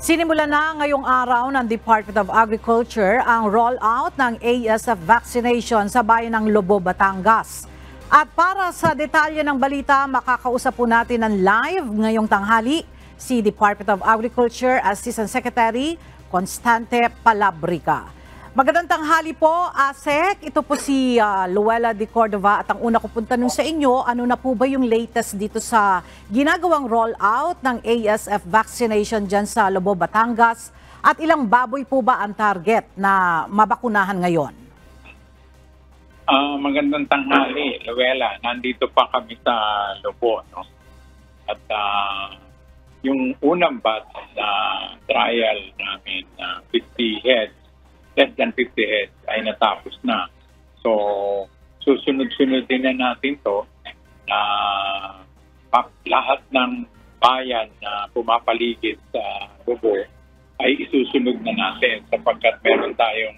Sinimula na ngayong araw ng Department of Agriculture ang rollout ng ASF vaccination sa bayan ng Lobo, Batangas. At para sa detalye ng balita, makakausap po natin ng live ngayong tanghali si Department of Agriculture Assistant Secretary Constante Palabrica. Magandang tanghali po, ASEC. Ito po si Luella de Cordova at ang una ko pong tanong sa inyo, ano na po ba yung latest dito sa ginagawang rollout ng ASF vaccination dyan sa Lobo, Batangas at ilang baboy po ba ang target na mabakunahan ngayon? Magandang tanghali, Luella. Nandito pa kami sa Lobo, no? At yung unang batch na trial namin, 50 heads, less than 50 heads ay natapos na. So, susunod-sunod din na natin to na lahat ng bayan na pumapaligid sa Lobo ay isusunod na natin sapagkat meron tayong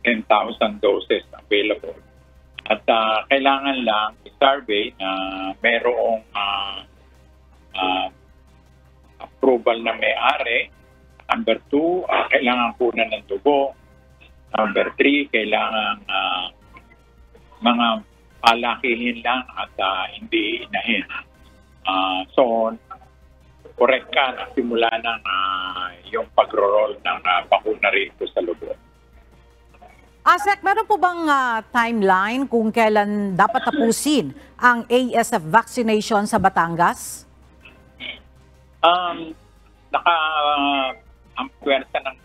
10,000 doses available. At kailangan lang i-survey na merong approval na may-ari. Number 2, kailangan kunan ng dugo. Number 3, kailangan mga palakihin lang at hindi inahin. So, correct ka, nagsimula ng yung pagro-roll ng bakuna rito sa Lobo. ASEC, meron po bang timeline kung kailan dapat tapusin ang ASF vaccination sa Batangas? Ang puwersa ng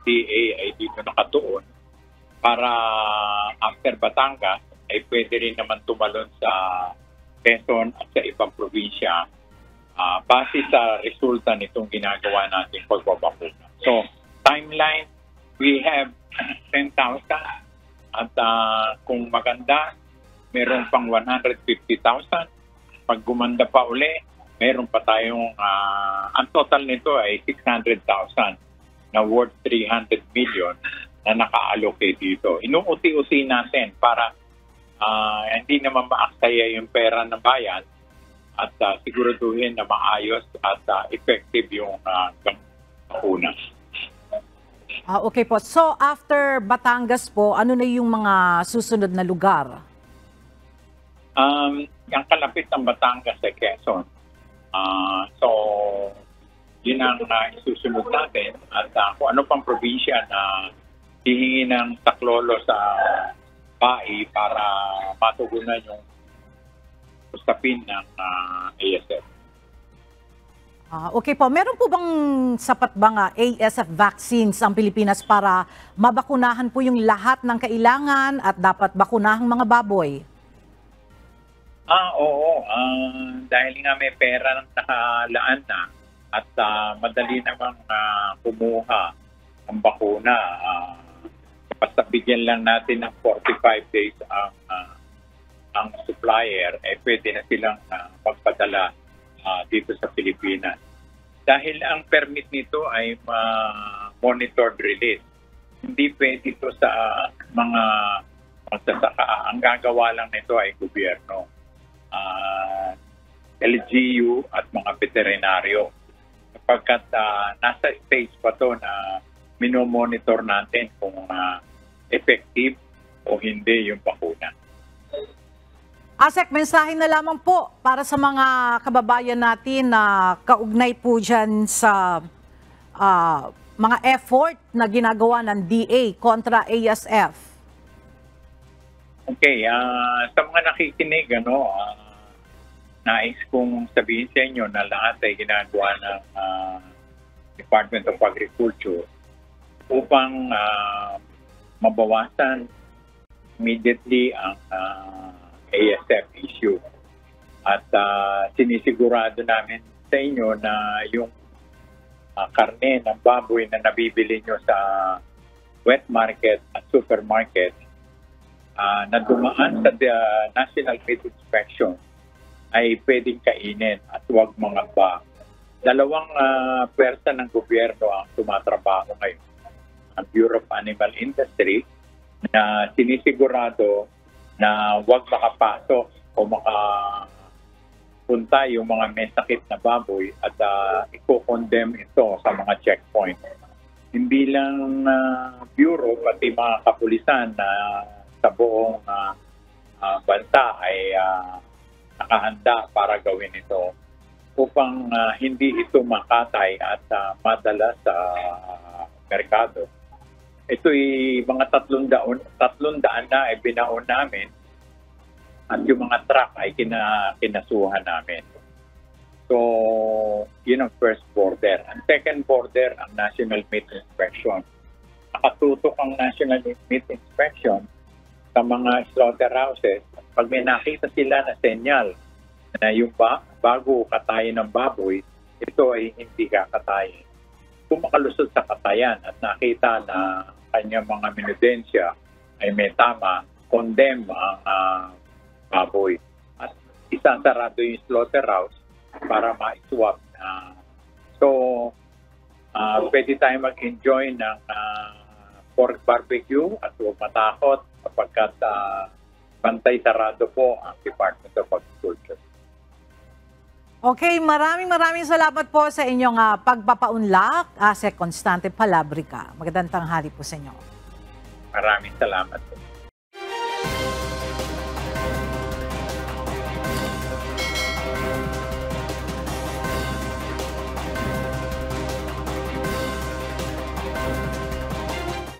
DA ay dito nakatuon para after Batangas ay pwede rin naman tumalon sa Quezon at sa ibang probinsya base sa resulta nitong ginagawa natin pagbabakuna. So, timeline, we have 10,000 at kung maganda, meron pang 150,000. Pag gumanda pa uli, meron pa tayong, ang total nito ay 600,000 na worth 300 million na naka-allocate dito. Inuuti-uti natin para hindi naman maaksaya yung pera ng bayan at siguraduhin na maayos at effective yung bakuna. Okay po. So after Batangas po, ano na yung mga susunod na lugar? Yung kalapit ng Batangas ay Quezon. So, yun ang isusunod natin at kung ano pang probinsya na hihingi ng saklolo sa PAI para matugunan yung usapin ng ASF. Okay po. Meron po bang sapat bang ASF vaccines ang Pilipinas para mabakunahan po yung lahat ng kailangan at dapat bakunahang mga baboy? Oo. Dahil nga may pera ng nakalaan na at madali namang kumuha ang bakuna. Basta bigyan lang natin ng 45 days ang supplier, pwede na silang magpadala dito sa Pilipinas. Dahil ang permit nito ay monitored release. Hindi pwede ito sa mga magsasaka. Ang gagawa lang nito ay gobyerno. LGU at mga veterinaryo. Kapagkat nasa stage pa to na minomonitor natin kung effective o hindi yung bakuna. ASEC, mensahe na lamang po para sa mga kababayan natin na kaugnay po dyan sa mga effort na ginagawa ng DA kontra ASF. Okay, sa mga nakikinig, nais kong sabihin sa inyo na lahat ay ginagawa ng Department of Agriculture upang mabawasan immediately ang ASF issue. At sinisigurado namin sa inyo na yung karne ng baboy na nabibili nyo sa wet market at supermarket na dumaan sa National Meat Inspection ay pwedeng kainin at huwag mangamba. Dalawang pwersa ng gobyerno ang tumatrabaho ngayon. Ang Bureau of Animal Industry na sinisigurado na huwag makapasok o punta yung mga may sakit na baboy at i-condemn ito sa mga checkpoint. Hindi lang Bureau, pati mga kapulisan na sa buong bansa ay nakahanda para gawin ito upang hindi ito makatay at madala sa merkado. Ito'y mga 300 na ay binaon namin at yung mga truck ay kinasuhan namin. So, yun ang first border. Ang second border, ang National Meat Inspection. Nakatutok ang National Meat Inspection sa mga slaughterhouses. Pag may nakita sila na senyal na yung bago katayin ng baboy, ito ay hindi kakatayin. Kung makalusot sa katayan at nakita na kanyang mga minudensya ay may tama, condemn ang baboy. At isasarado yung slaughterhouse para ma-swap. Pwede tayo mag-enjoy ng pork barbecue at huwag matakot kapagkat bantay sarado po ang Department of Agriculture. Okay, maraming salamat po sa inyong pagpapaunlak, Sec. Constante Palabrica. Magandang tanghali po sa inyo. Maraming salamat po.